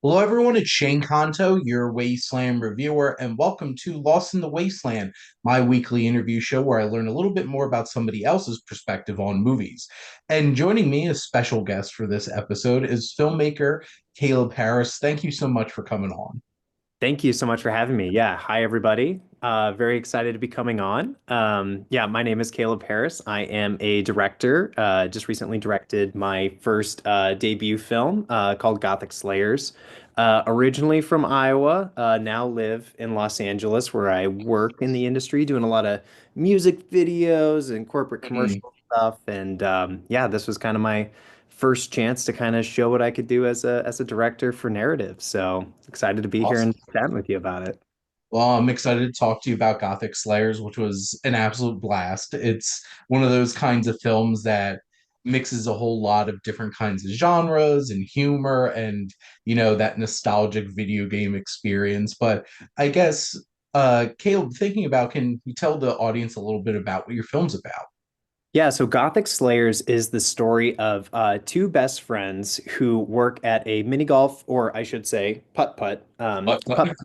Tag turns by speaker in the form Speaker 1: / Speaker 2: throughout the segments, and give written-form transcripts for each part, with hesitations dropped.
Speaker 1: Hello, everyone. It's Shane Kanto, your Wasteland reviewer, and welcome to Lost in the Wasteland, my weekly interview show where I learn a little bit more about somebody else's perspective on movies. And joining me as special guest for this episode is filmmaker Caleb Harris. Thank you so much for coming on.
Speaker 2: Thank you so much for having me. Yeah, hi everybody. Very excited to be coming on. Yeah, my name is Caleb Harris. I am a director. Just recently directed my first debut film called Gothic Slayers. Originally from Iowa, now live in Los Angeles, where I work in the industry, doing a lot of music videos and corporate
Speaker 1: Mhm.
Speaker 2: commercial stuff. And yeah, this was kind of my first chance to kind of show what I could do as a director for narrative. So excited to be here and
Speaker 1: Awesome.
Speaker 2: chatting with you about it.
Speaker 1: Well, I'm excited to talk to you about Gothic Slayers, which was an absolute blast. It's one of those kinds of films that mixes a whole lot of different kinds of genres and humor and, that nostalgic video game experience. But I guess, Caleb, thinking about, can you tell the audience a little bit about what your film's about?
Speaker 2: Yeah, so Gothic Slayers is the story of two best friends who work at a mini golf, or I should say, putt-putt,
Speaker 1: What?
Speaker 2: putt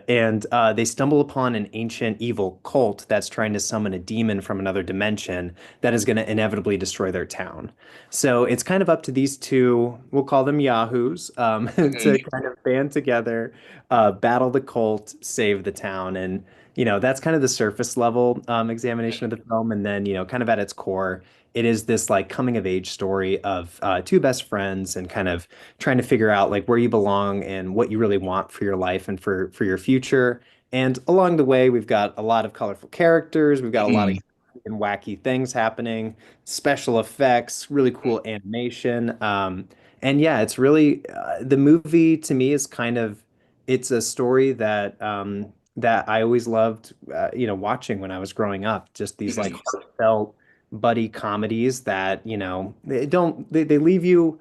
Speaker 2: and they stumble upon an ancient evil cult that's trying to summon a demon from another dimension that is going to inevitably destroy their town. So it's kind of up to these two, we'll call them Yahoos, to kind of band together, battle the cult, save the town, and that's kind of the surface level examination of the film. And then, kind of at its core, it is this like coming of age story of two best friends and kind of trying to figure out like where you belong and what you really want for your life and for your future. And along the way, we've got a lot of colorful characters. We've got a lot of and wacky things happening, special effects, really cool animation. And yeah, it's really the movie to me is kind of it's a story that I always loved, watching when I was growing up. Just these like heartfelt buddy comedies that, they leave you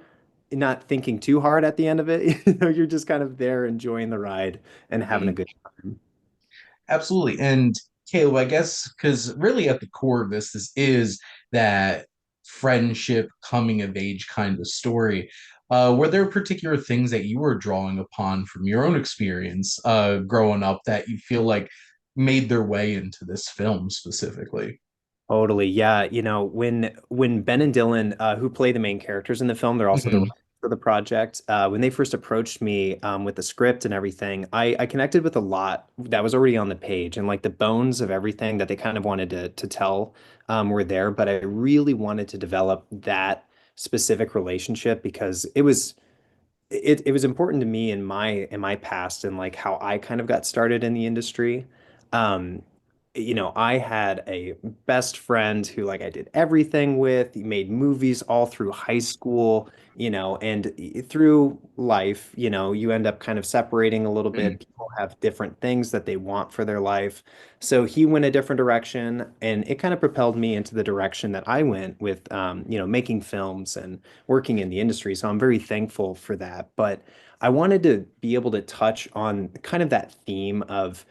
Speaker 2: not thinking too hard at the end of it. You're just kind of there enjoying the ride and having a good time.
Speaker 1: Absolutely. And Caleb, I guess, because really at the core of this is that friendship coming of age kind of story. Were there particular things that you were drawing upon from your own experience growing up that you feel like made their way into this film specifically?
Speaker 2: Totally. Yeah. When Ben and Dylan, who play the main characters in the film, they're also the
Speaker 1: Mhm.
Speaker 2: writers for the project. When they first approached me with the script and everything, I connected with a lot that was already on the page and like the bones of everything that they kind of wanted to tell were there. But I really wanted to develop that specific relationship because it was important to me in my past and like how I kind of got started in the industry. Um, I had a best friend who like I did everything with. He made movies all through high school, and through life, you end up kind of separating a little
Speaker 1: Mhm.
Speaker 2: bit. People have different things that they want for their life. So he went a different direction, and it kind of propelled me into the direction that I went with, making films and working in the industry. So I'm very thankful for that. But I wanted to be able to touch on kind of that theme of,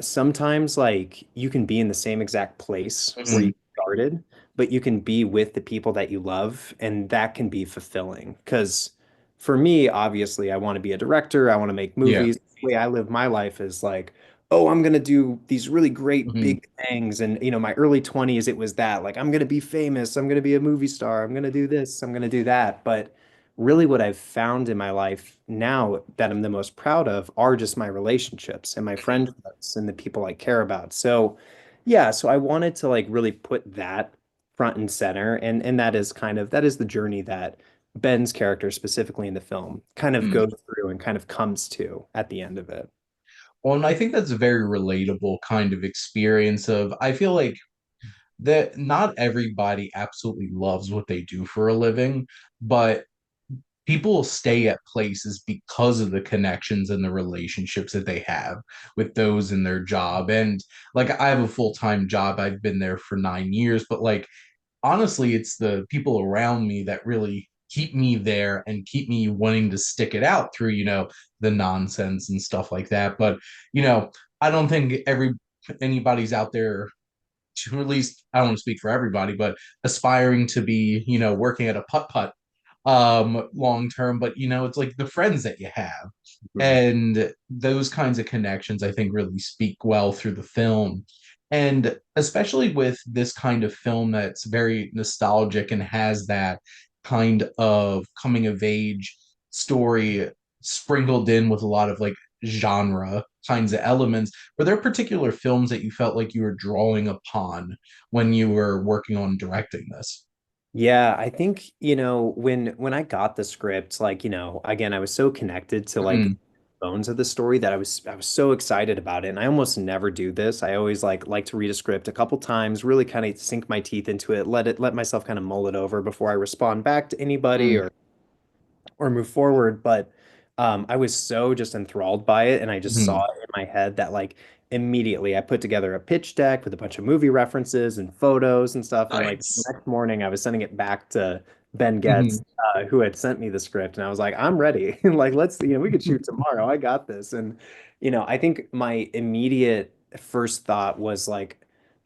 Speaker 2: sometimes like you can be in the same exact place where
Speaker 1: Mhm.
Speaker 2: you started, but you can be with the people that you love, and that can be fulfilling. Because for me, obviously, I want to be a director, I want to make
Speaker 1: Yeah.
Speaker 2: movies. The way I live my life is like, oh, I'm gonna do these really great
Speaker 1: Mhm.
Speaker 2: big things. And my early 20s, it was that like I'm gonna be famous, I'm gonna be a movie star, I'm gonna do this, I'm gonna do that. But really what I've found in my life now that I'm the most proud of are just my relationships and my friendships and the people I care about. So yeah, so I wanted to like really put that front and center, and that is the journey that Ben's character specifically in the film kind of
Speaker 1: Mhm.
Speaker 2: goes through and kind of comes to at the end of it.
Speaker 1: Well, and I think that's a very relatable kind of experience of I feel like that not everybody absolutely loves what they do for a living, but people will stay at places because of the connections and the relationships that they have with those in their job. And like I have a full-time job. I've been there for 9 years, but like honestly, it's the people around me that really keep me there and keep me wanting to stick it out through, the nonsense and stuff like that. But, you know, I don't think anybody's out there to, at least I don't want to speak for everybody, but aspiring to be, working at a putt putt, long term, but it's like the friends that you have.
Speaker 2: Mhm.
Speaker 1: And those kinds of connections, I think, really speak well through the film. And especially with this kind of film that's very nostalgic and has that kind of coming of age story sprinkled in with a lot of like genre kinds of elements. Were there particular films that you felt like you were drawing upon when you were working on directing this?
Speaker 2: Yeah, I think, when I got the script, like, again, I was so connected to like
Speaker 1: Mm,
Speaker 2: bones of the story that I was so excited about it. And I almost never do this. I always like to read a script a couple times, really kind of sink my teeth into it, let myself kind of mull it over before I respond back to anybody
Speaker 1: mm,
Speaker 2: or move forward. But I was so just enthralled by it, and I just saw
Speaker 1: mm.
Speaker 2: it in my head that like immediately I put together a pitch deck with a bunch of movie references and photos and stuff. And like the
Speaker 1: Nice.
Speaker 2: next morning, I was sending it back to Ben Getz,
Speaker 1: Mhm.
Speaker 2: who had sent me the script, and I was like, I'm ready. Like, let's, we could shoot tomorrow. I got this. And I think my immediate first thought was like,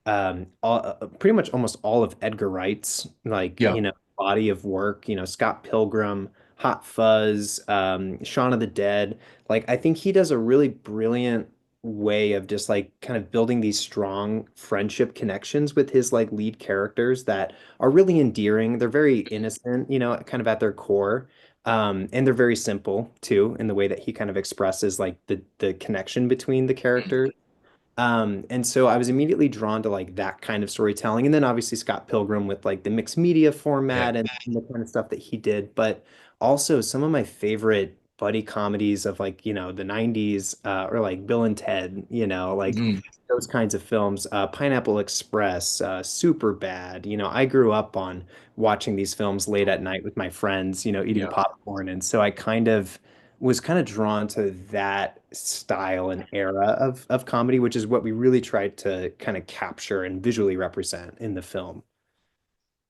Speaker 2: pretty much almost all of Edgar Wright's like,
Speaker 1: Yeah.
Speaker 2: body of work, Scott Pilgrim, Hot Fuzz, Shaun of the Dead. Like, I think he does a really brilliant way of just like kind of building these strong friendship connections with his like lead characters that are really endearing. They're very innocent, kind of at their core. And they're very simple too, in the way that he kind of expresses like the connection between the characters. And so I was immediately drawn to like that kind of storytelling. And then obviously Scott Pilgrim with like the mixed media
Speaker 1: Yeah.
Speaker 2: format and the kind of stuff that he did. But also some of my favorite buddy comedies of like, the 90s, or like Bill and Ted, like
Speaker 1: Mm,
Speaker 2: those kinds of films, Pineapple Express, Super Bad. I grew up on watching these films late at night with my friends, eating
Speaker 1: yeah.
Speaker 2: popcorn. And so I kind of was kind of drawn to that style and era of comedy, which is what we really tried to kind of capture and visually represent in the film.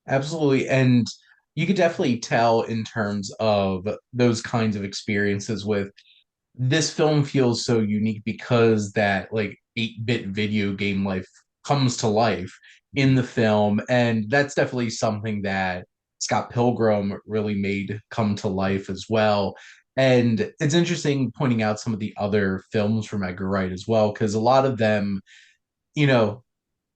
Speaker 1: Absolutely. And you could definitely tell in terms of those kinds of experiences with this film feels so unique because that like 8-bit video game life comes to life in the film. And that's definitely something that Scott Pilgrim really made come to life as well. And it's interesting pointing out some of the other films from Edgar Wright as well, because a lot of them, you know,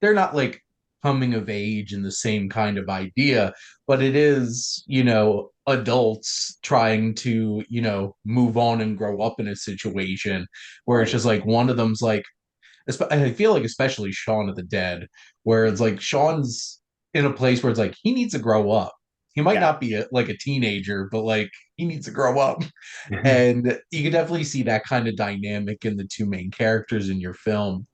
Speaker 1: they're not like coming of age in the same kind of idea, but it is, adults trying to, move on and grow up in a situation where it's
Speaker 2: Right.
Speaker 1: just like one of them's like, I feel like especially Shaun of the Dead, where it's like Sean's in a place where it's like he needs to grow up. He might
Speaker 2: Yeah.
Speaker 1: not be like a teenager, but like he needs to grow up. And you can definitely see that kind of dynamic in the two main characters in your film.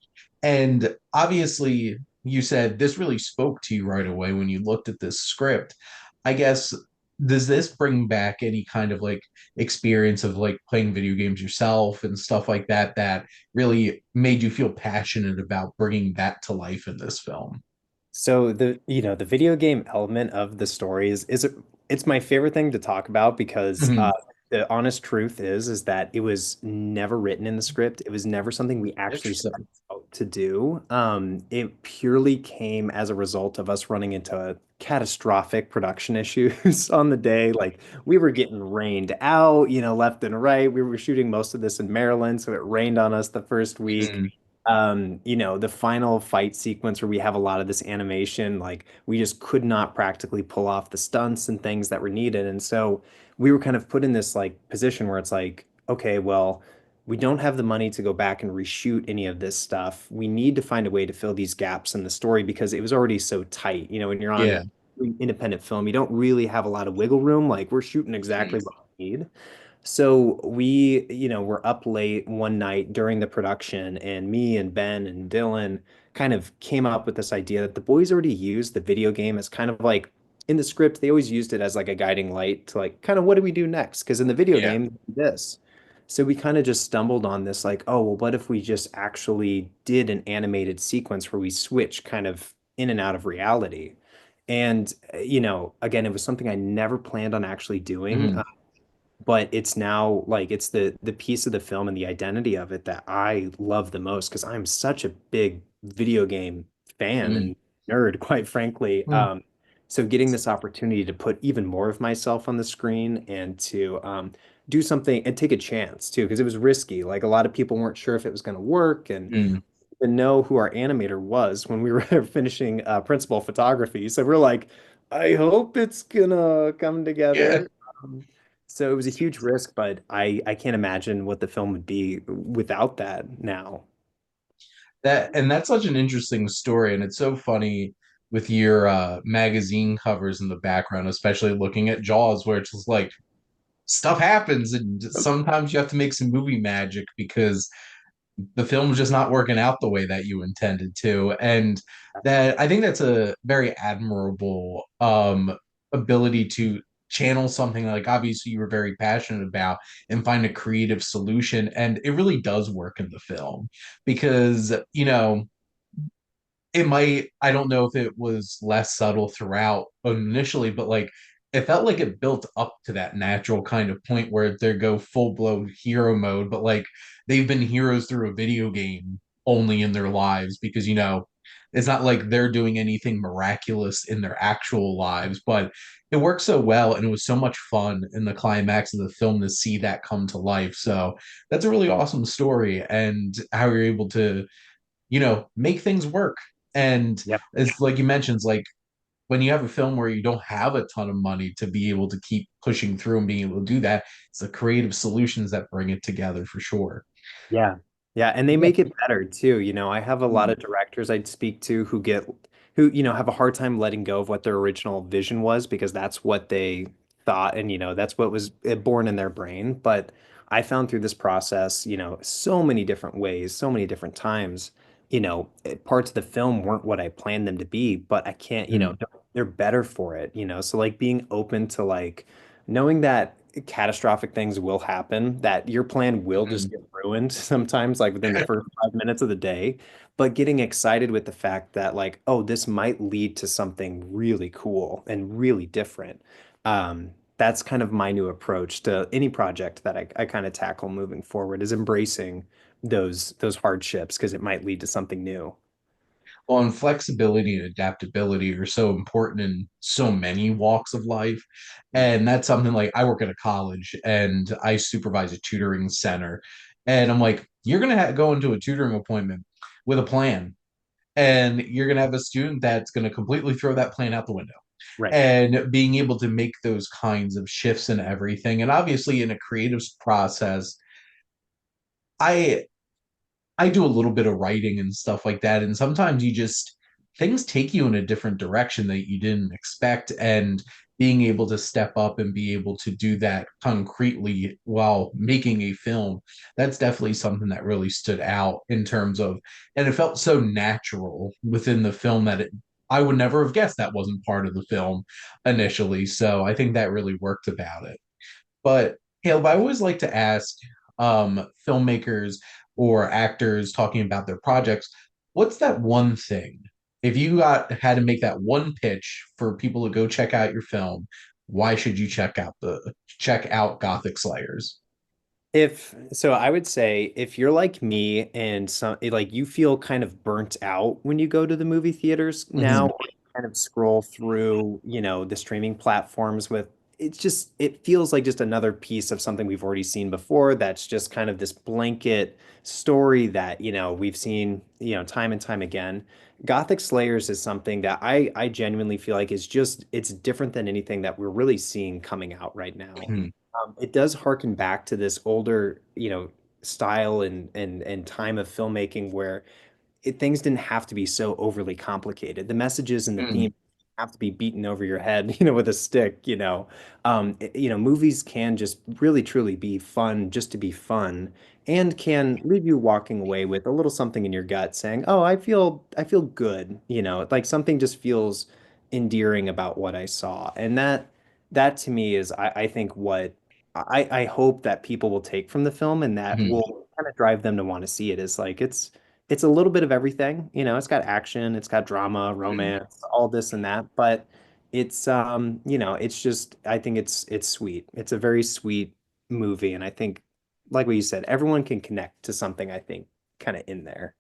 Speaker 1: And obviously, you said this really spoke to you right away when you looked at this script. I guess, does this bring back any kind of like experience of like playing video games yourself and stuff like that that really made you feel passionate about bringing that to life in this film?
Speaker 2: So the video game element of the story it's my favorite thing to talk about because
Speaker 1: Mhm.
Speaker 2: the honest truth is that it was never written in the script. It was never something we actually set
Speaker 1: Interesting.
Speaker 2: out to do. It purely came as a result of us running into catastrophic production issues on the day. Like we were getting rained out, left and right. We were shooting most of this in Maryland, so it rained on us the first week.
Speaker 1: Mhm.
Speaker 2: The final fight sequence where we have a lot of this animation, like we just could not practically pull off the stunts and things that were needed. And so we were kind of put in this like position where it's like, okay, well, we don't have the money to go back and reshoot any of this stuff. We need to find a way to fill these gaps in the story because it was already so tight. When you're
Speaker 1: Yeah.
Speaker 2: on independent film, you don't really have a lot of wiggle room. Like we're shooting
Speaker 1: Mhm.
Speaker 2: exactly what we need. So we, were up late one night during the production, and me and Ben and Dylan kind of came up with this idea that the boys already used the video game as kind of like in the script, they always used it as like a guiding light to like kind of what do we do next? Because in the video
Speaker 1: Yeah.
Speaker 2: game, this. So we kind of just stumbled on this, like, oh, well, what if we just actually did an animated sequence where we switch kind of in and out of reality? And, again, it was something I never planned on actually doing.
Speaker 1: Mhm.
Speaker 2: But it's now like it's the piece of the film and the identity of it that I love the most because I'm such a big video game fan
Speaker 1: Mhm.
Speaker 2: and nerd, quite frankly.
Speaker 1: Mhm.
Speaker 2: So getting this opportunity to put even more of myself on the screen and to do something and take a chance too, because it was risky. Like a lot of people weren't sure if it was going to work and
Speaker 1: Mm.
Speaker 2: didn't know who our animator was when we were finishing principal photography. So we're like, I hope it's gonna come
Speaker 1: Yeah.
Speaker 2: together. Um, so it was a huge risk, but I can't imagine what the film would be without that now.
Speaker 1: That's such an interesting story, and it's so funny with your magazine covers in the background, especially looking at Jaws, where it's just like stuff happens, and sometimes you have to make some movie magic because the film's just not working out the way that you intended to. And that I think that's a very admirable ability to channel something like obviously you were very passionate about and find a creative solution. And it really does work in the film because, it might, I don't know if it was less subtle throughout initially, but like it felt like it built up to that natural kind of point where they go full blown hero mode, but like they've been heroes through a video game only in their lives because it's not like they're doing anything miraculous in their actual lives, but it worked so well and it was so much fun in the climax of the film to see that come to life. So that's a really awesome story and how you're able to make things work. And
Speaker 2: Yep.
Speaker 1: it's like you mentioned, it's like when you have a film where you don't have a ton of money to be able to keep pushing through and being able to do that, it's the creative solutions that bring it together for sure.
Speaker 2: Yeah. Yeah, and they
Speaker 1: Yeah.
Speaker 2: make it better too. I have a lot
Speaker 1: Mm.
Speaker 2: of directors I'd speak to who have a hard time letting go of what their original vision was because that's what they thought and that's what was born in their brain. But I found through this process, so many different ways, so many different times, parts of the film weren't what I planned them to be, but I can't,
Speaker 1: Mm.
Speaker 2: they're better for it. So like being open to like knowing that catastrophic things will happen, that your plan will just
Speaker 1: Mm.
Speaker 2: get ruined sometimes, like within the first 5 minutes of the day, but getting excited with the fact that, like, oh, this might lead to something really cool and really different. That's kind of my new approach to any project that I kind of tackle moving forward is embracing those hardships because it might lead to something new.
Speaker 1: Well, and flexibility and adaptability are so important in so many walks of life. And that's something like I work at a college and I supervise a tutoring center. And I'm like, you're going to go into a tutoring appointment with a plan, and you're going to have a student that's going to completely throw that plan out the window.
Speaker 2: Right.
Speaker 1: And being able to make those kinds of shifts and everything. And obviously, in a creative process, I I do a little bit of writing and stuff like that. And sometimes things take you in a different direction that you didn't expect. And being able to step up and be able to do that concretely while making a film, that's definitely something that really stood out in terms of, and it felt so natural within the film that I would never have guessed that wasn't part of the film initially. So I think that really worked about it. But Caleb, I always like to ask filmmakers or actors talking about their projects, what's that one thing? If you had to make that one pitch for people to go check out your film, why should you check out Gothic Slayers?
Speaker 2: If so, I would say if you're like me and some like you feel kind of burnt out when you go to the movie theaters now,
Speaker 1: Mhm.
Speaker 2: or you kind of scroll through, the streaming platforms with it feels like just another piece of something we've already seen before that's just kind of this blanket story that, we've seen, time and time again. Gothic Slayers is something that I genuinely feel like it's different than anything that we're really seeing coming out right now.
Speaker 1: Mhm.
Speaker 2: It does harken back to this older, style and time of filmmaking where things didn't have to be so overly complicated. The messages and the
Speaker 1: Mhm.
Speaker 2: themes have to be beaten over your head, with a stick. Movies can just really truly be fun just to be fun and can leave you walking away with a little something in your gut saying, "Oh, I feel good," like something just feels endearing about what I saw. And that to me is I think what I hope that people will take from the film and that
Speaker 1: Mhm.
Speaker 2: will kind of drive them to want to see it is like it's a little bit of everything. It's got action, it's got drama,
Speaker 1: Mhm.
Speaker 2: romance, all this and that, but it's just I think it's sweet. It's a very sweet movie and I think like what you said, everyone can connect to something I think kind of in there.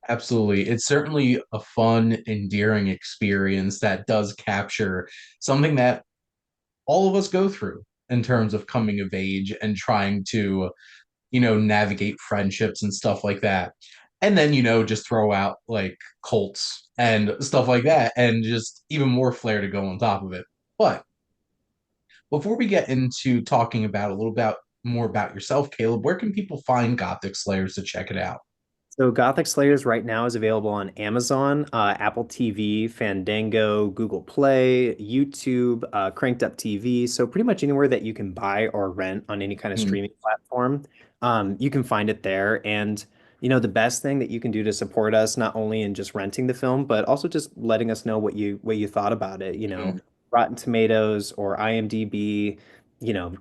Speaker 1: Absolutely. It's certainly a fun, endearing experience that does capture something that all of us go through in terms of coming of age and trying to, navigate friendships and stuff like that. And then, just throw out like cults and stuff like that and just even more flair to go on top of it. But before we get into talking about a little bit more about yourself, Caleb, where can people find Gothic Slayers to check it out?
Speaker 2: So Gothic Slayers right now is available on Amazon, Apple TV, Fandango, Google Play, YouTube, Cranked Up TV. So pretty much anywhere that you can buy or rent on any kind of
Speaker 1: Hmm.
Speaker 2: streaming platform, you can find it there. And the best thing that you can do to support us, not only in just renting the film, but also just letting us know what you thought about it. Rotten Tomatoes or IMDb.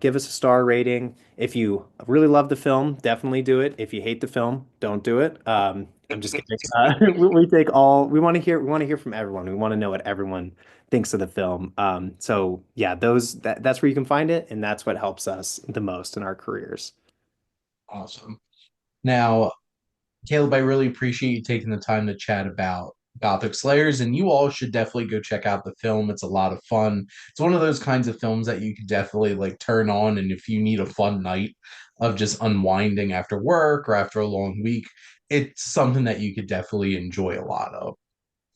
Speaker 2: Give us a star rating. If you really love the film, definitely do it. If you hate the film, don't do it. I'm just kidding. We take all. We want to hear from everyone. We want to know what everyone thinks of the film. So yeah, that's where you can find it, and that's what helps us the most in our careers.
Speaker 1: Awesome. Now, Caleb, I really appreciate you taking the time to chat about Gothic Slayers, and you all should definitely go check out the film. It's a lot of fun. It's one of those kinds of films that you could definitely like turn on, and if you need a fun night of just unwinding after work or after a long week, it's something that you could definitely enjoy a lot of.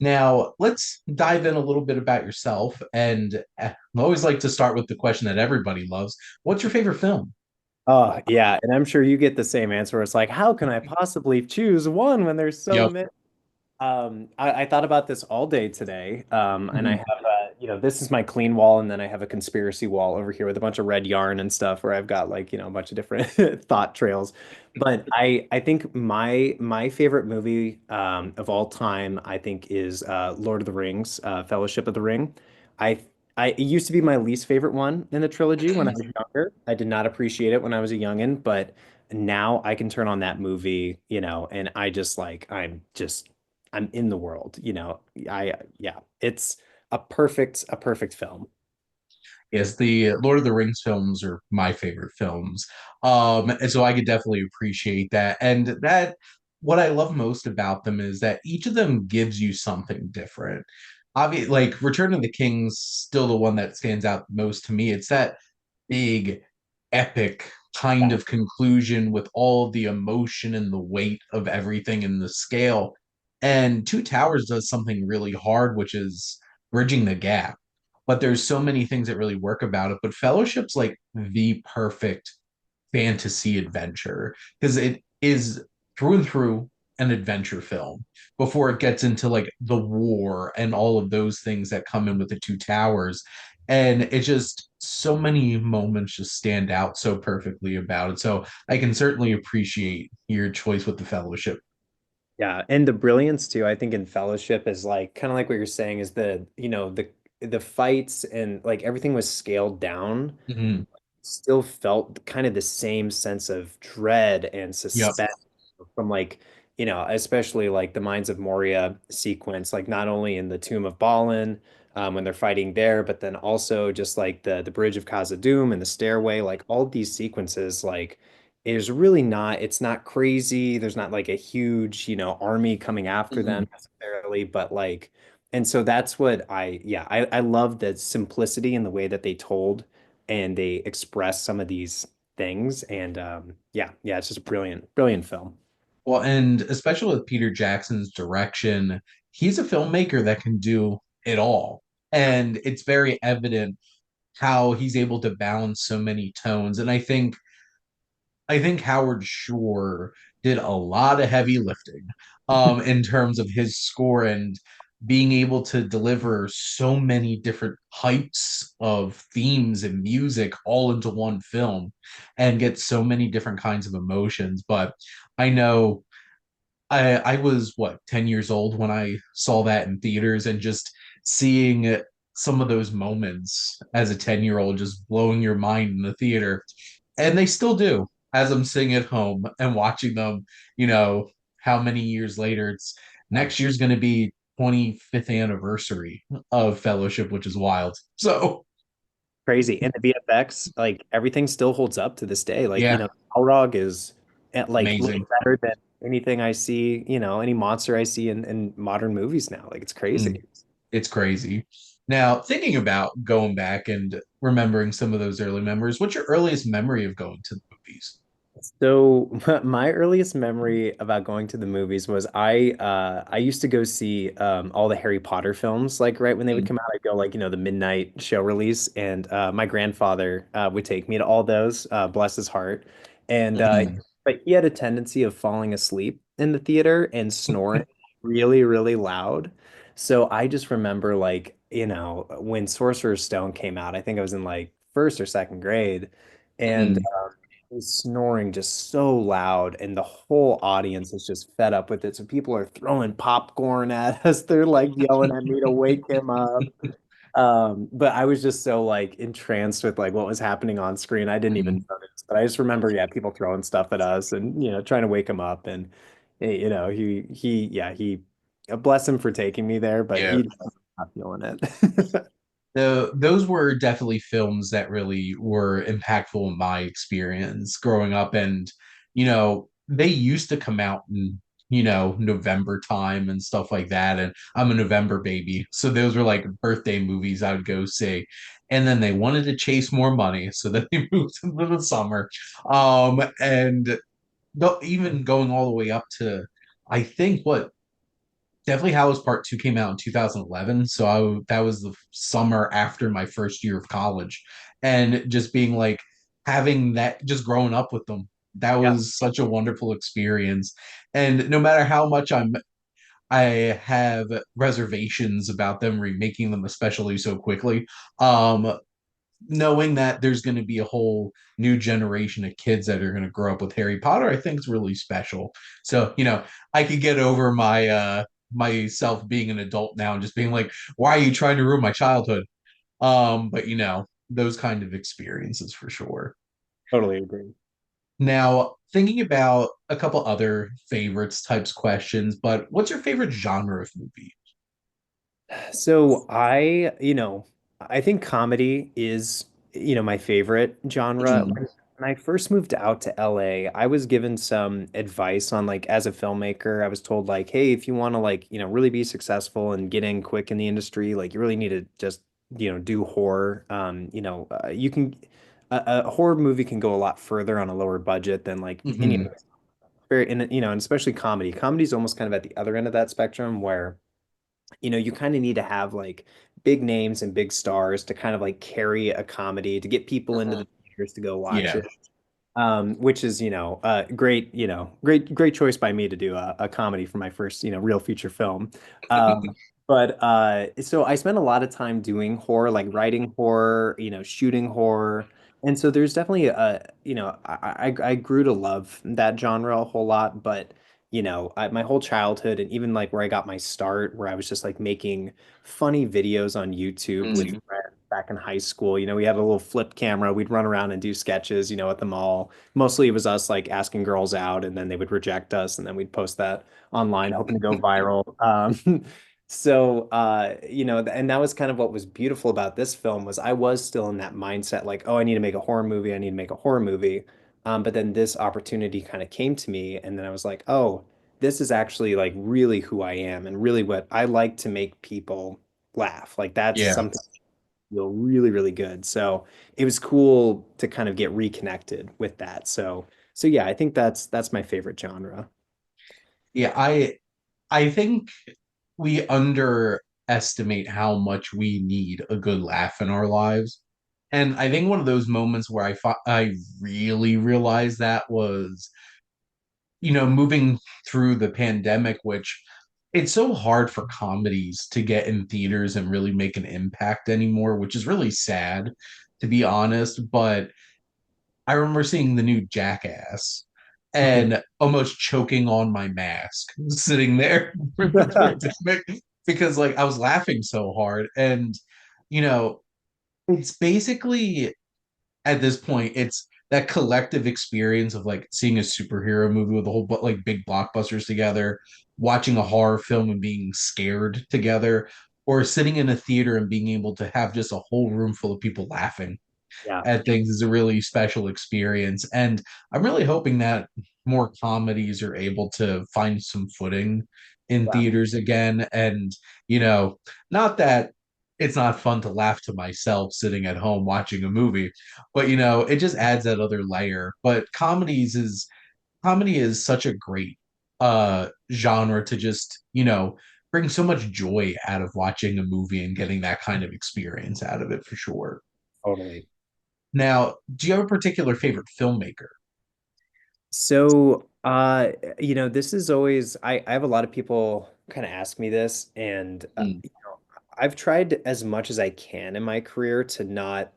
Speaker 1: Now, let's dive in a little bit about yourself, and I always like to start with the question that everybody loves. What's your favorite film?
Speaker 2: Oh yeah, and I'm sure you get the same answer. It's like, how can I possibly choose one when there's so
Speaker 1: Yep.
Speaker 2: many? I thought about this all day today. And I
Speaker 1: Mhm.
Speaker 2: have this is my clean wall, and then I have a conspiracy wall over here with a bunch of red yarn and stuff where I've got like, a bunch of different thought trails. But I think my favorite movie of all time, I think, is Lord of the Rings, Fellowship of the Ring. I it used to be my least favorite one in the trilogy when I was younger. I did not appreciate it when I was a youngin', but now I can turn on that movie, and I just like I'm in the world, yeah, it's a perfect film.
Speaker 1: Yes, the Lord of the Rings films are my favorite films. And so I could definitely appreciate that. And that what I love most about them is that each of them gives you something different. Obviously, like Return of the King's still the one that stands out most to me. It's that big, epic kind of conclusion with all the emotion and the weight of everything and the scale. And Two Towers does something really hard, which is bridging the gap. But there's so many things that really work about it. But Fellowship's like the perfect fantasy adventure because it is through and through an adventure film before it gets into like the war and all of those things that come in with the Two Towers. And it's just so many moments just stand out so perfectly about it. So I can certainly appreciate your choice with the Fellowship.
Speaker 2: Yeah, and the brilliance too, I think in Fellowship is like kind of like what you're saying is the fights and like everything was scaled down,
Speaker 1: Mhm.
Speaker 2: still felt kind of the same sense of dread and
Speaker 1: Yep.
Speaker 2: suspense from like, especially like the Mines of Moria sequence, like not only in the Tomb of Balin, when they're fighting there, but then also just like the Bridge of Khazad-dûm and the stairway, like all these sequences, like is really not, it's not crazy. There's not like a huge, army coming after them
Speaker 1: Mhm.
Speaker 2: necessarily, but like, and so that's what yeah, I love the simplicity in the way that they told and they express some of these things. And yeah, it's just a brilliant, brilliant film.
Speaker 1: Well, and especially with Peter Jackson's direction, he's a filmmaker that can do it all. And it's very evident how he's able to balance so many tones. And I think Howard Shore did a lot of heavy lifting in terms of his score and being able to deliver so many different heights of themes and music all into one film and get so many different kinds of emotions. But I know I was what 10 years old when I saw that in theaters and just seeing some of those moments as a 10-year-old just blowing your mind in the theater. And they still do as I'm sitting at home and watching them, how many years later it's next year's going to be 25th anniversary of Fellowship, which is wild. So,
Speaker 2: Crazy. And the VFX, like everything still holds up to this day. Like,
Speaker 1: yeah,
Speaker 2: Balrog is like looks
Speaker 1: amazing.
Speaker 2: better than anything I see, any monster I see in modern movies now. Like it's
Speaker 1: Mm,
Speaker 2: crazy.
Speaker 1: it's crazy. Now, thinking about going back and remembering some of those early memories, what's your earliest memory of going to the movies?
Speaker 2: So my earliest memory about going to the movies was I used to go see all the Harry Potter films like right when they would
Speaker 1: Mm,
Speaker 2: come out. I'd go like the midnight show release, and my grandfather would take me to all those. Bless his heart, and
Speaker 1: mhm,
Speaker 2: but he had a tendency of falling asleep in the theater and snoring really really loud. So I just remember like when Sorcerer's Stone came out. I think I was in like first or second grade. And
Speaker 1: mhm.
Speaker 2: he's snoring just so loud, and the whole audience is just fed up with it. So people are throwing popcorn at us. They're like yelling at me to wake him up. But I was just so like entranced with like what was happening on screen. I didn't even
Speaker 1: Mhm.
Speaker 2: notice. But I just remember, yeah, people throwing stuff at us and trying to wake him up. And he bless him for taking me there, but
Speaker 1: Yeah.
Speaker 2: he not feeling it.
Speaker 1: Those were definitely films that really were impactful in my experience growing up. And, they used to come out in, November time and stuff like that. And I'm a November baby. So those were like birthday movies I would go see. And then they wanted to chase more money. So then they moved into the summer. And even going all the way up to, I think what Definitely Hallows Part Two came out in 2011, so that was the summer after my first year of college, and just being like having that, just growing up with them, that
Speaker 2: Yeah,
Speaker 1: was such a wonderful experience. And no matter how much I have reservations about them remaking them, especially so quickly, um, knowing that there's going to be a whole new generation of kids that are going to grow up with Harry Potter, I think is really special. So, I could get over myself being an adult now and just being like, why are you trying to ruin my childhood? But those kind of experiences for sure.
Speaker 2: totally agree.
Speaker 1: Now, thinking about a couple other favorites types questions, but what's your favorite genre of movie?
Speaker 2: So I think comedy is, my favorite genre.
Speaker 1: Mhm,
Speaker 2: When I first moved out to LA, I was given some advice on like as a filmmaker, I was told like, hey, if you want to like, really be successful and get in quick in the industry, like you really need to just, do horror. You can a horror movie can go a lot further on a lower budget than like any
Speaker 1: mhm,
Speaker 2: other very and and especially comedy. Comedy is almost kind of at the other end of that spectrum where you kind of need to have like big names and big stars to kind of like carry a comedy to get people into
Speaker 1: mhm.
Speaker 2: the theaters to go watch
Speaker 1: Yeah.
Speaker 2: it. Which is, great, great choice by me to do a comedy for my first, real feature film. Um, but so I spent a lot of time doing horror, like writing horror, shooting horror. And so there's definitely I grew to love that genre a whole lot, but my whole childhood and even like where I got my start, where I was just like making funny videos on YouTube with
Speaker 1: Mhm.
Speaker 2: friends back in high school. We had a little flip camera. We'd run around and do sketches, at the mall. Mostly it was us like asking girls out, and then they would reject us, and then we'd post that online, hoping to go viral. And that was kind of what was beautiful about this film was I was still in that mindset, like, oh, I need to make a horror movie. I need to make a horror movie. But then this opportunity kind of came to me, and then I was like, oh, this is actually like really who I am and really what I like to make people laugh. Like that's
Speaker 1: Yeah.
Speaker 2: something I feel really, really good. So it was cool to kind of get reconnected with that. So yeah, I think that's my favorite genre.
Speaker 1: Yeah, I think we underestimate how much we need a good laugh in our lives. And I think one of those moments where I really realized that was, moving through the pandemic, which it's so hard for comedies to get in theaters and really make an impact anymore, which is really sad, to be honest. But I remember seeing the new Jackass and almost choking on my mask sitting there with the pandemic because like I was laughing so hard. And you know, it's basically at this point, it's that collective experience of like seeing a superhero movie with a whole like big blockbusters together, watching a horror film and being scared together, or sitting in a theater and being able to have just a whole room full of people laughing
Speaker 2: Yeah.
Speaker 1: at things is a really special experience. And I'm really hoping that. more comedies are able to find some footing in
Speaker 2: Yeah,
Speaker 1: theaters again. And, you know, not that it's not fun to laugh to myself sitting at home watching a movie, but it just adds that other layer. But comedy is such a great genre to just, bring so much joy out of watching a movie and getting that kind of experience out of it for sure.
Speaker 2: totally.
Speaker 1: Now, do you have a particular favorite filmmaker?
Speaker 2: So, this is always I have a lot of people kind of ask me this, and
Speaker 1: Mm,
Speaker 2: I've tried as much as I can in my career to not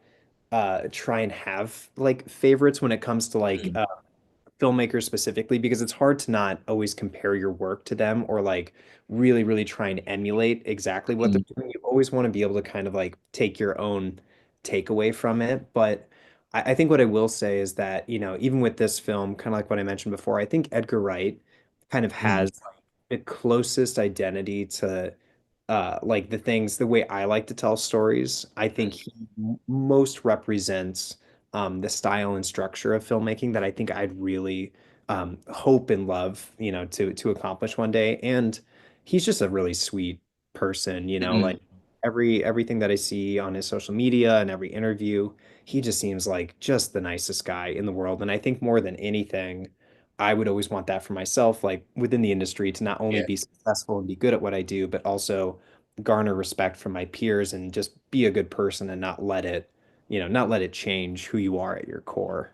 Speaker 2: try and have like favorites when it comes to like
Speaker 1: mm,
Speaker 2: filmmakers specifically, because it's hard to not always compare your work to them or like really, really try and emulate exactly what they're
Speaker 1: mm,
Speaker 2: doing. You always want to be able to kind of like take your own takeaway from it. But I think what I will say is that, even with this film, kind of like what I mentioned before, I think Edgar Wright kind of
Speaker 1: mm,
Speaker 2: has the closest identity to like the way I like to tell stories. I think
Speaker 1: mm.
Speaker 2: he most represents the style and structure of filmmaking that I think I'd really hope and love, to accomplish one day. And he's just a really sweet person, like
Speaker 1: Mm.
Speaker 2: everything that I see on his social media and every interview, he just seems like just the nicest guy in the world. And I think more than anything, I would always want that for myself, like within the industry, to not only
Speaker 1: Yeah.
Speaker 2: be successful and be good at what I do, but also garner respect from my peers and just be a good person and not let it change who you are at your core.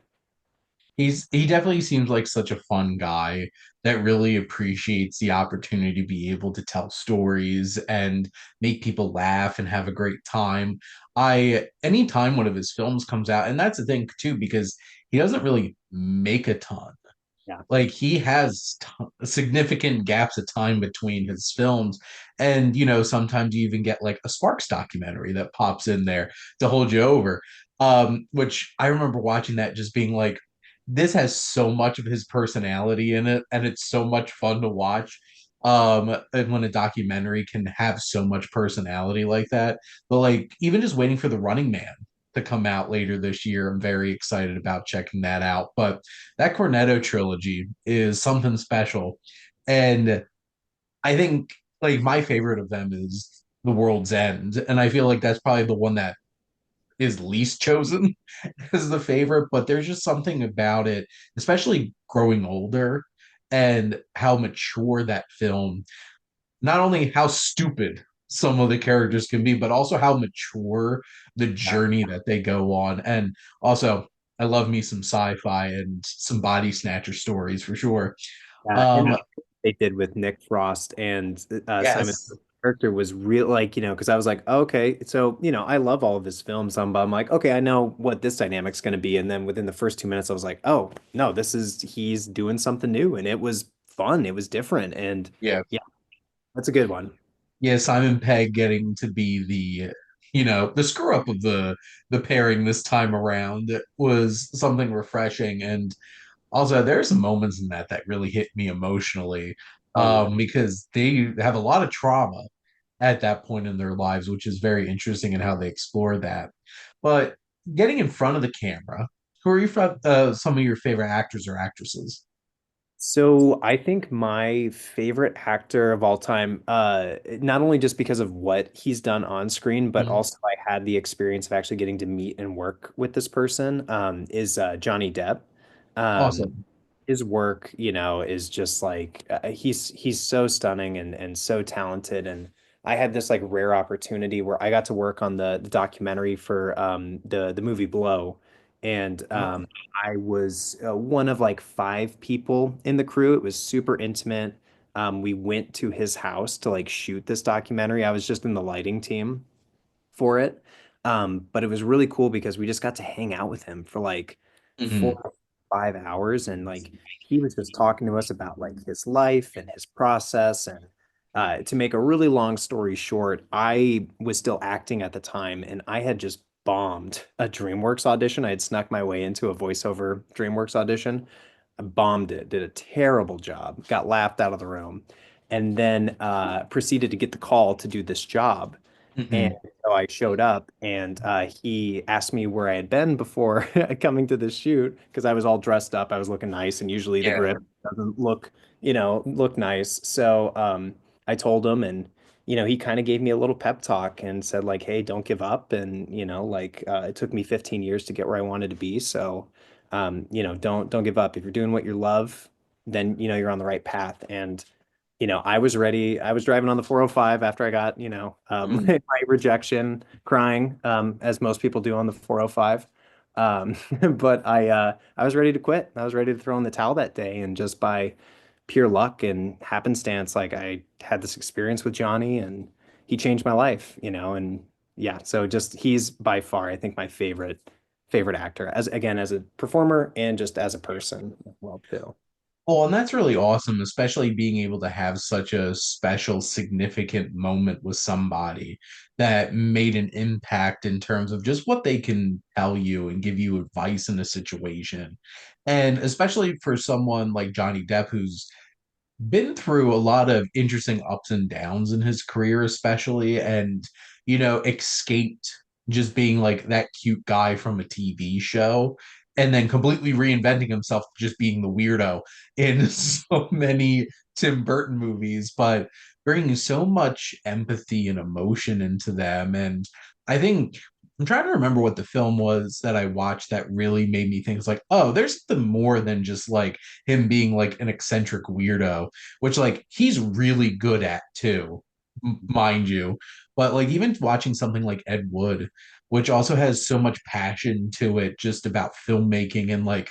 Speaker 1: He definitely seems like such a fun guy that really appreciates the opportunity to be able to tell stories and make people laugh and have a great time. Anytime one of his films comes out, and that's the thing too, because he doesn't really make a ton.
Speaker 2: Yeah.
Speaker 1: Like he has significant gaps of time between his films, and sometimes you even get like a Sparks documentary that pops in there to hold you over. Which I remember watching that just being like, this has so much of his personality in it, and it's so much fun to watch. And when a documentary can have so much personality like that, but like even just waiting for The Running Man to come out later this year, I'm very excited about checking that out. But that Cornetto trilogy is something special. And I think like my favorite of them is The World's End. And I feel like that's probably the one that is least chosen as the favorite, but there's just something about it, especially growing older and how mature that film, not only how stupid some of the characters can be, but also how mature the journey that they go on. And also, I love me some sci-fi and some body snatcher stories for sure.
Speaker 2: Yeah, and
Speaker 1: Um,
Speaker 2: they did with Nick Frost and Simon
Speaker 1: yes,
Speaker 2: character was real, like, because I was like, oh, okay, so I love all of his films. But I'm like, okay, I know what this dynamic's going to be, and then within the first 2 minutes, I was like, oh no, he's doing something new, and it was fun, it was different, and
Speaker 1: yeah,
Speaker 2: yeah, that's a good one.
Speaker 1: yeah. Simon Pegg getting to be the screw up of the pairing this time around was something refreshing. And also, there's some moments in that really hit me emotionally,
Speaker 2: Oh yeah.
Speaker 1: because they have a lot of trauma at that point in their lives, which is very interesting in how they explore that. But getting in front of the camera, who are some of your favorite actors or actresses?
Speaker 2: So I think my favorite actor of all time, not only just because of what he's done on screen, but
Speaker 1: Mhm.
Speaker 2: also I had the experience of actually getting to meet and work with this person, is Johnny Depp. Um,
Speaker 1: Awesome.
Speaker 2: his work, is just like he's so stunning and so talented. And I had this like rare opportunity where I got to work on the documentary for the movie Blow. And
Speaker 1: Oh.
Speaker 2: I was one of like five people in the crew. It was super intimate. We went to his house to like shoot this documentary. I was just in the lighting team for it. But it was really cool because we just got to hang out with him for like four
Speaker 1: Mhm.
Speaker 2: or 5 hours. And like he was just talking to us about like his life and his process. And to make a really long story short, I was still acting at the time and I had just bombed a DreamWorks audition. I had snuck my way into a voiceover DreamWorks audition. I bombed it, did a terrible job, got laughed out of the room, and then proceeded to get the call to do this job.
Speaker 1: Hmm.
Speaker 2: So I showed up and he asked me where I had been before coming to the shoot because I was all dressed up. I was looking nice, and usually the
Speaker 1: Yeah.
Speaker 2: grip doesn't look nice. So I told him, and he kind of gave me a little pep talk and said like, "Hey, don't give up." And like it took me 15 years to get where I wanted to be. So don't give up. If you're doing what you love, then you're on the right path. And I was ready. I was driving on the 405 after I got,
Speaker 1: Mm.
Speaker 2: my rejection, crying, as most people do on the 405. Um, but I was ready to quit. I was ready to throw in the towel that day, and just by pure luck and happenstance, like I had this experience with Johnny, and he changed my life, and yeah, so just he's by far, I think, my favorite actor as again as a performer and just as a person as well too.
Speaker 1: Well, and that's really awesome, especially being able to have such a special, significant moment with somebody that made an impact in terms of just what they can tell you and give you advice in a situation. And especially for someone like Johnny Depp, who's been through a lot of interesting ups and downs in his career, especially, and escaped just being like that cute guy from a TV show, and then completely reinventing himself, just being the weirdo in so many Tim Burton movies, but bringing so much empathy and emotion into them. And I think I'm trying to remember what the film was that I watched that really made me think it's like, oh, there's the more than just like him being like an eccentric weirdo, which like he's really good at too, mind you. But like even watching something like Ed Wood, which also has so much passion to it, just about filmmaking and like,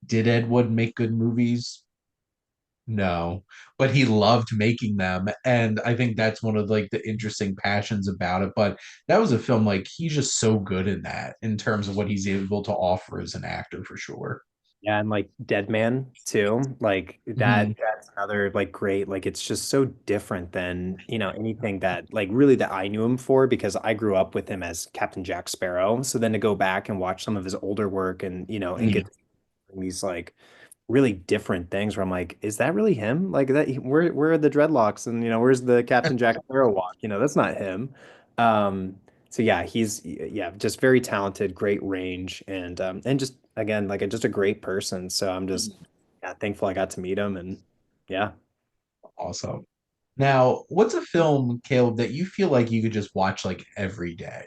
Speaker 1: did Ed Wood make good movies? No, but he loved making them, and I think that's one of like the interesting passions about it. But that was a film like he's just so good in that in terms of what he's able to offer as an actor for sure.
Speaker 2: Yeah, and like Dead Man too. Like
Speaker 1: Mhm.
Speaker 2: that's another like great, like it's just so different than, anything that like really that I knew him for because I grew up with him as Captain Jack Sparrow. So then to go back and watch some of his older work and, and
Speaker 1: Yeah.
Speaker 2: get these like really different things where I'm like, is that really him? Like that where are the dreadlocks and where's the Captain Jack Sparrow walk? That's not him. So yeah, he's yeah, just very talented, great range and just again like just a great person. So I'm just yeah, thankful I got to meet him and yeah.
Speaker 1: Awesome. Now, what's a film, Caleb, that you feel like you could just watch like every day?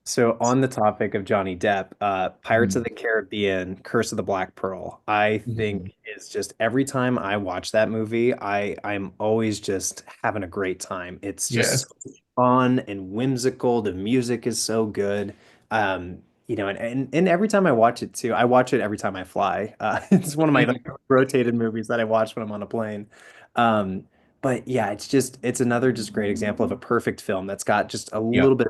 Speaker 2: So on the topic of Johnny Depp, Pirates of
Speaker 1: Mhm.
Speaker 2: the Caribbean, Curse of the Black Pearl, I
Speaker 1: Mhm.
Speaker 2: think is just every time I watch that movie, I'm always just having a great time. It's
Speaker 1: Yeah.
Speaker 2: just so fun and whimsical. The music is so good. And every time I watch it too, I watch it every time I fly. It's one of my like, rotated movies that I watch when I'm on a plane. Um, but yeah, it's another just great example of a perfect film that's got just a
Speaker 1: Yeah.
Speaker 2: little bit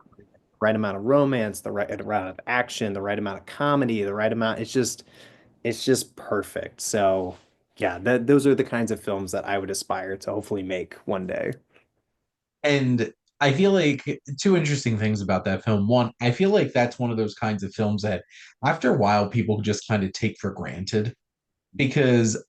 Speaker 2: right amount of romance, the right amount of action, the right amount of comedy, the right amount. It's just perfect. So yeah, those are the kinds of films that I would aspire to hopefully make one day.
Speaker 1: And I feel like two interesting things about that film. One, I feel like that's one of those kinds of films that after a while people just kind of take for granted because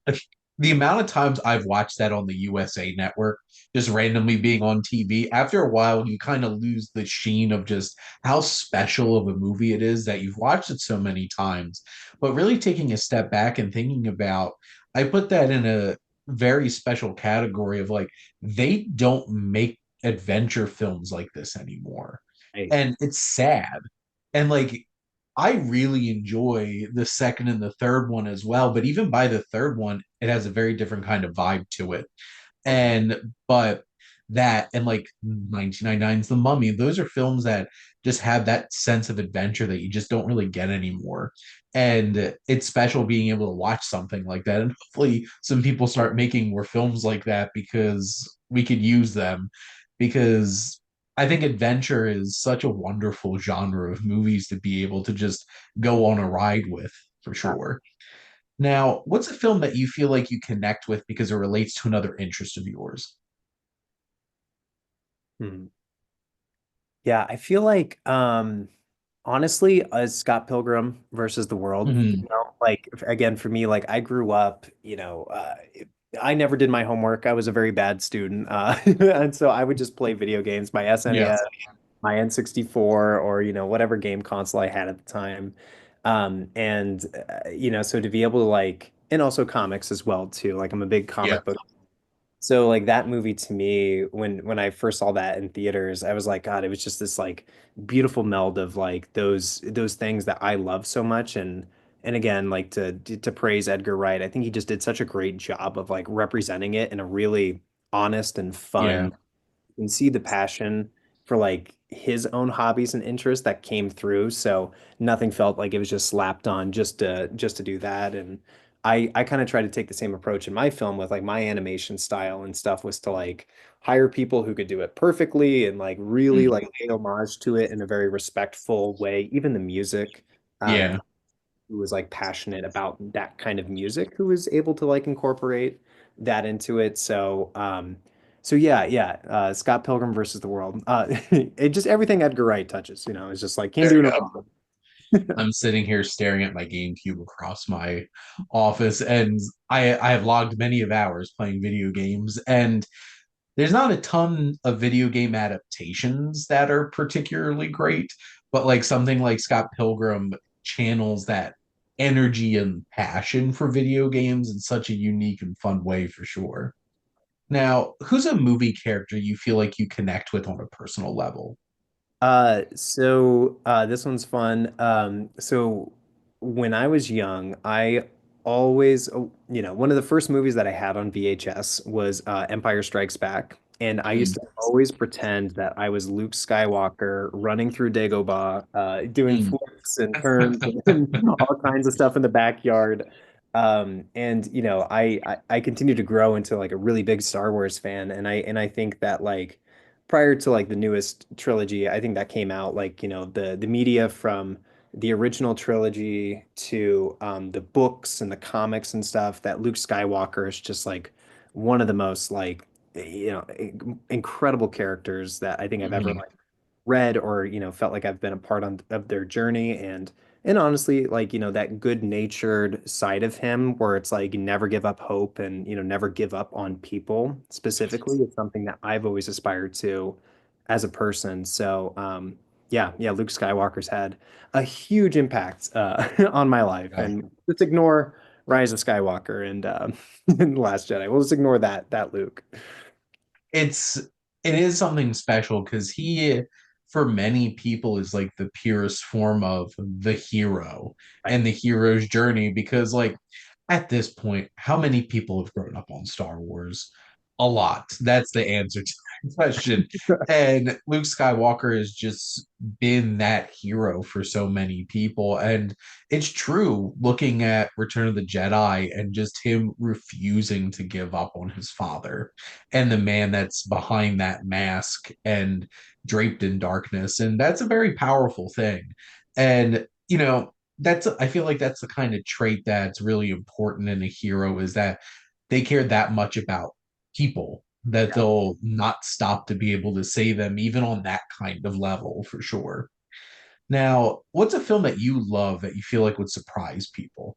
Speaker 1: the amount of times I've watched that on the USA network, just randomly being on TV, after a while, you kind of lose the sheen of just how special of a movie it is that you've watched it so many times. But really taking a step back and thinking about, I put that in a very special category of like, they don't make adventure films like this anymore.
Speaker 2: Right.
Speaker 1: And it's sad. And like, I really enjoy the second and the third one as well. But even by the third one, it has a very different kind of vibe to it. And but that and like 1999's The Mummy, those are films that just have that sense of adventure that you just don't really get anymore. And it's special being able to watch something like that. And hopefully some people start making more films like that because we could use them. Because I think adventure is such a wonderful genre of movies to be able to just go on a ride with for sure. Now, what's a film that you feel like you connect with because it relates to another interest of yours?
Speaker 2: Hmm. Yeah, I feel like honestly, Scott Pilgrim versus the World,
Speaker 1: Hmm.
Speaker 2: like again for me, like I grew up, I never did my homework. I was a very bad student. And so I would just play video games, my
Speaker 1: Yeah,
Speaker 2: SNES, my N64, or, whatever game console I had at the time. And, so to be able to like, and also comics as well, too. Like I'm a big
Speaker 1: yeah,
Speaker 2: comic book. So like that movie to me, when I first saw that in theaters, I was like, God, it was just this like beautiful meld of like those things that I love so much. And again, like to praise Edgar Wright, I think he just did such a great job of like representing it in a really honest and
Speaker 1: yeah.
Speaker 2: fun, can see the passion for like his own hobbies and interests that came through. So nothing felt like it was just slapped on just to do that. And I kind of try to take the same approach in my film with like my animation style and stuff, was to like hire people who could do it perfectly and like really
Speaker 1: Mm,
Speaker 2: like pay homage to it in a very respectful way. Even the music.
Speaker 1: yeah.
Speaker 2: Who was like passionate about that kind of music, who was able to like incorporate that into it. So yeah, yeah. Scott Pilgrim versus the World. It just everything Edgar Wright touches, is just like can't
Speaker 1: There
Speaker 2: do
Speaker 1: you
Speaker 2: no
Speaker 1: go.
Speaker 2: wrong.
Speaker 1: I'm sitting here staring at my GameCube across my office, and I have logged many of hours playing video games, and there's not a ton of video game adaptations that are particularly great, but like something like Scott Pilgrim channels that energy and passion for video games in such a unique and fun way for sure. Now, who's a movie character you feel like you connect with on a personal level?
Speaker 2: This one's fun. So when I was young, I always, one of the first movies that I had on VHS was Empire Strikes Back. And I used
Speaker 1: Mm,
Speaker 2: to always pretend that I was Luke Skywalker running through Dagobah, doing
Speaker 1: mm.
Speaker 2: flips and turns and all kinds of stuff in the backyard. And I continue to grow into like a really big Star Wars fan, and I think that like prior to like the newest trilogy, I think that came out like, the media from the original trilogy to the books and the comics and stuff, that Luke Skywalker is just like one of the most like incredible characters that I think I've ever
Speaker 1: Mhm.
Speaker 2: like read, or felt like I've been a part of their journey. And honestly, like, that good-natured side of him, where it's like you never give up hope and, never give up on people specifically, is something that I've always aspired to as a person. So, yeah, yeah, Luke Skywalker's had a huge impact on my life.
Speaker 1: Yeah.
Speaker 2: And let's ignore Rise of Skywalker and and Last Jedi. We'll just ignore that Luke.
Speaker 1: it's it is something special because he for many people is like the purest form of the hero
Speaker 2: Right.
Speaker 1: and the hero's journey because like at this point how many people have grown up on Star Wars? A lot. That's the answer to that question. And Luke Skywalker has just been that hero for so many people. And it's true looking at Return of the Jedi and just him refusing to give up on his father and the man that's behind that mask and draped in darkness. And that's a very powerful thing. And, that's, I feel like that's the kind of trait that's really important in a hero is that they care that much about people that they'll not stop to be able to save them, even on that kind of level, for sure. Now, what's a film that you love that you feel like would surprise people?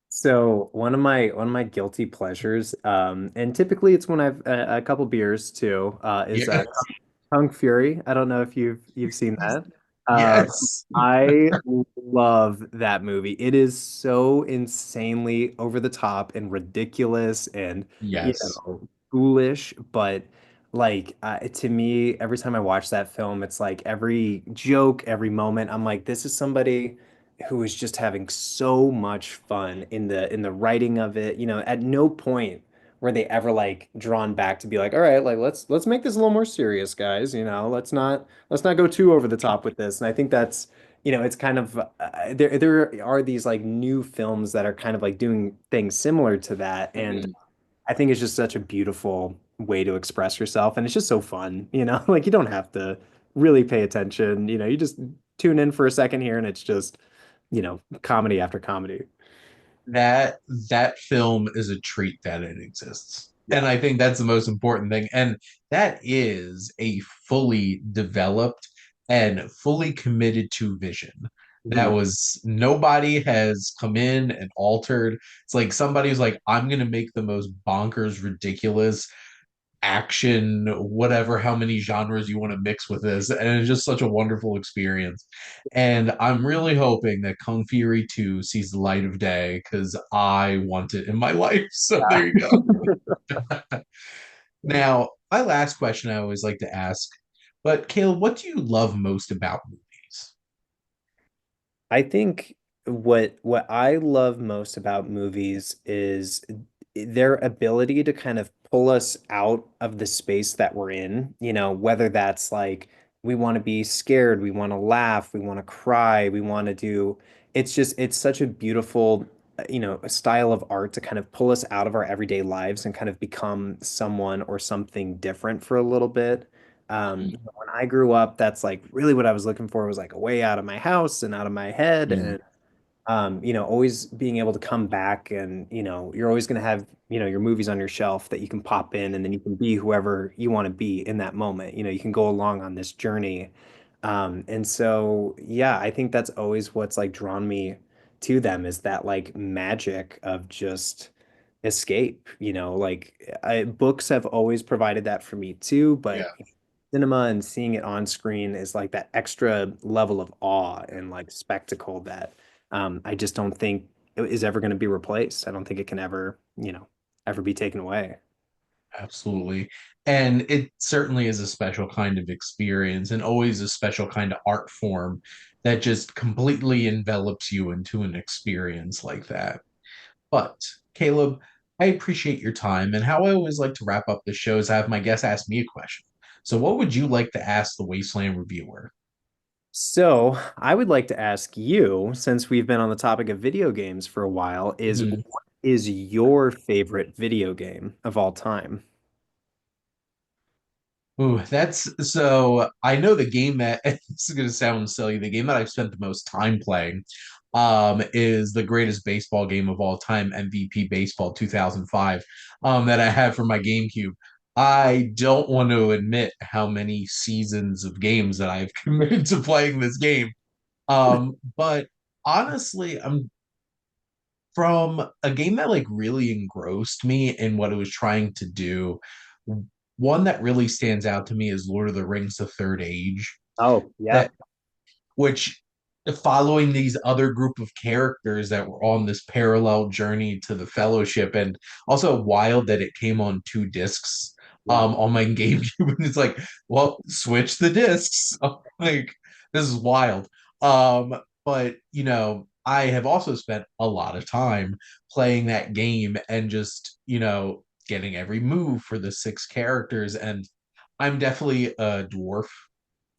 Speaker 2: So one of my guilty pleasures, and typically it's when I've a couple beers too, is
Speaker 1: Yes.
Speaker 2: Kung Fury. I don't know if you've seen that. Uh,
Speaker 1: Yes.
Speaker 2: I love that movie. It is so insanely over the top and ridiculous and
Speaker 1: Yes.
Speaker 2: foolish, but like to me, every time I watch that film, it's like every joke, every moment, I'm like, this is somebody who is just having so much fun in the writing of it. At no point were they ever like drawn back to be like, all right, like let's make this a little more serious, guys. Let's not go too over the top with this. And I think that's, it's kind of there are these like new films that are kind of like doing things similar to that, and
Speaker 1: Mhm.
Speaker 2: I think it's just such a beautiful way to express yourself, and it's just so fun. Like you don't have to really pay attention. You just tune in for a second here, and it's just, comedy after comedy.
Speaker 1: that that film is a treat that it exists. And
Speaker 2: Yeah.
Speaker 1: I think that's the most important thing. And that is a fully developed and fully committed to vision. That
Speaker 2: Mhm.
Speaker 1: was nobody has come in and altered. It's like somebody's like, I'm gonna make the most bonkers, ridiculous action, whatever, how many genres you want to mix with this. And it's just such a wonderful experience. And I'm really hoping that Kung Fury 2 sees the light of day because I want it in my life. So there you go. Now, my last question I always like to ask, but Caleb, what do you love most about movies?
Speaker 2: I think what I love most about movies is their ability to kind of pull us out of the space that we're in, whether that's like we want to be scared, we want to laugh, we want to cry, we want to do it's such a beautiful a style of art to kind of pull us out of our everyday lives and kind of become someone or something different for a little bit. When I grew up, that's like really what I was looking for was like a way out of my house and out of my head
Speaker 1: Mm,
Speaker 2: and always being able to come back and, you're always going to have, your movies on your shelf that you can pop in and then you can be whoever you want to be in that moment. You can go along on this journey. And so, yeah, I think that's always what's like drawn me to them is that like magic of just escape, books have always provided that for me too,
Speaker 1: yeah,
Speaker 2: but cinema and seeing it on screen is like that extra level of awe and like spectacle that I just don't think is ever going to be replaced. I don't think it can ever, ever be taken away.
Speaker 1: absolutely. And it certainly is a special kind of experience and always a special kind of art form that just completely envelops you into an experience like that. But Caleb, I appreciate your time. And how I always like to wrap up the show is I have my guests ask me a question. So, what would you like to ask the Wasteland reviewer?
Speaker 2: So I would like to ask you, since we've been on the topic of video games for a while, is
Speaker 1: Mhm.
Speaker 2: what is your favorite video game of all time?
Speaker 1: Ooh, that's so. I know the game that this is going to sound silly. The game that I've spent the most time playing, is the greatest baseball game of all time, MVP Baseball 2005, that I have for my GameCube. I don't want to admit how many seasons of games that I've committed to playing this game. But honestly, I'm from a game that like really engrossed me in what it was trying to do. One that really stands out to me is Lord of the Rings: The Third Age.
Speaker 2: Oh, yeah.
Speaker 1: That which following these other group of characters that were on this parallel journey to the Fellowship, and also wild that it came on two discs
Speaker 2: Yeah.
Speaker 1: on my GameCube, and it's like, well, switch the discs. Like this is wild. But I have also spent a lot of time playing that game and just getting every move for the six characters, and I'm definitely a dwarf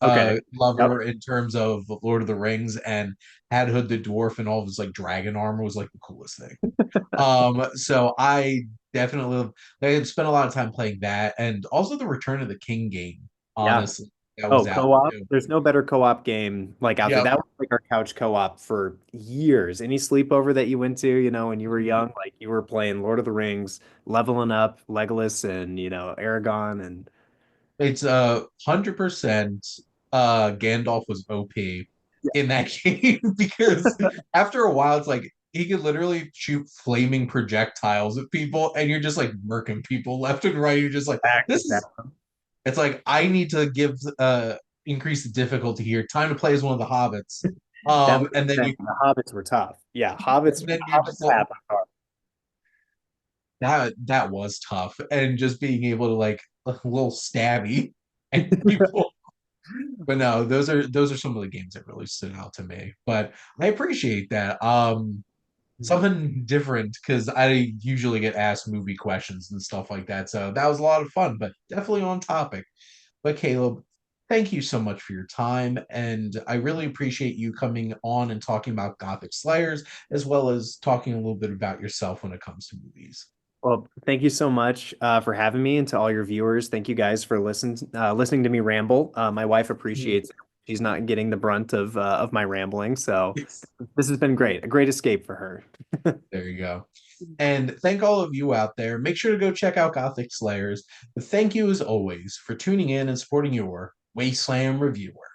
Speaker 2: Okay. Yep.
Speaker 1: lover in terms of Lord of the Rings, and had Hood the dwarf and all of his like dragon armor was like the coolest thing. So I definitely I spent a lot of time playing that, and also the Return of the King game.
Speaker 2: Yeah.
Speaker 1: Honestly, that
Speaker 2: Oh,
Speaker 1: was out
Speaker 2: co-op.
Speaker 1: too.
Speaker 2: There's no better co-op game like out there.
Speaker 1: Yep.
Speaker 2: That was like our couch co-op for years. Any sleepover that you went to, when you were young, like you were playing Lord of the Rings, leveling up Legolas and, Aragon and
Speaker 1: It's 100% Gandalf was OP in that game because after a while it's like he could literally shoot flaming projectiles at people and you're just like murking people left and right. You're just like,
Speaker 2: back to
Speaker 1: this
Speaker 2: that.
Speaker 1: is it's like I need to give increase the difficulty here. Time to play as one of the hobbits.
Speaker 2: That was
Speaker 1: And then
Speaker 2: the Hobbits were tough. Yeah, Hobbits,
Speaker 1: and then you're just
Speaker 2: Hobbits
Speaker 1: like
Speaker 2: have hard.
Speaker 1: that was tough. And just being able to like a little stabby and people. But no, those are some of the games that really stood out to me. But I appreciate that. Something different because I usually get asked movie questions and stuff like that. So that was a lot of fun, but definitely on topic. But Caleb, thank you so much for your time. And I really appreciate you coming on and talking about Gothic Slayers, as well as talking a little bit about yourself when it comes to movies.
Speaker 2: Well, thank you so much for having me, and to all your viewers, thank you guys for listening to me ramble. My wife appreciates it. She's not getting the brunt of my rambling, so this has been great. A great escape for her.
Speaker 1: There you go. And thank all of you out there. Make sure to go check out Gothic Slayers. But thank you as always for tuning in and supporting your Wasteland reviewer.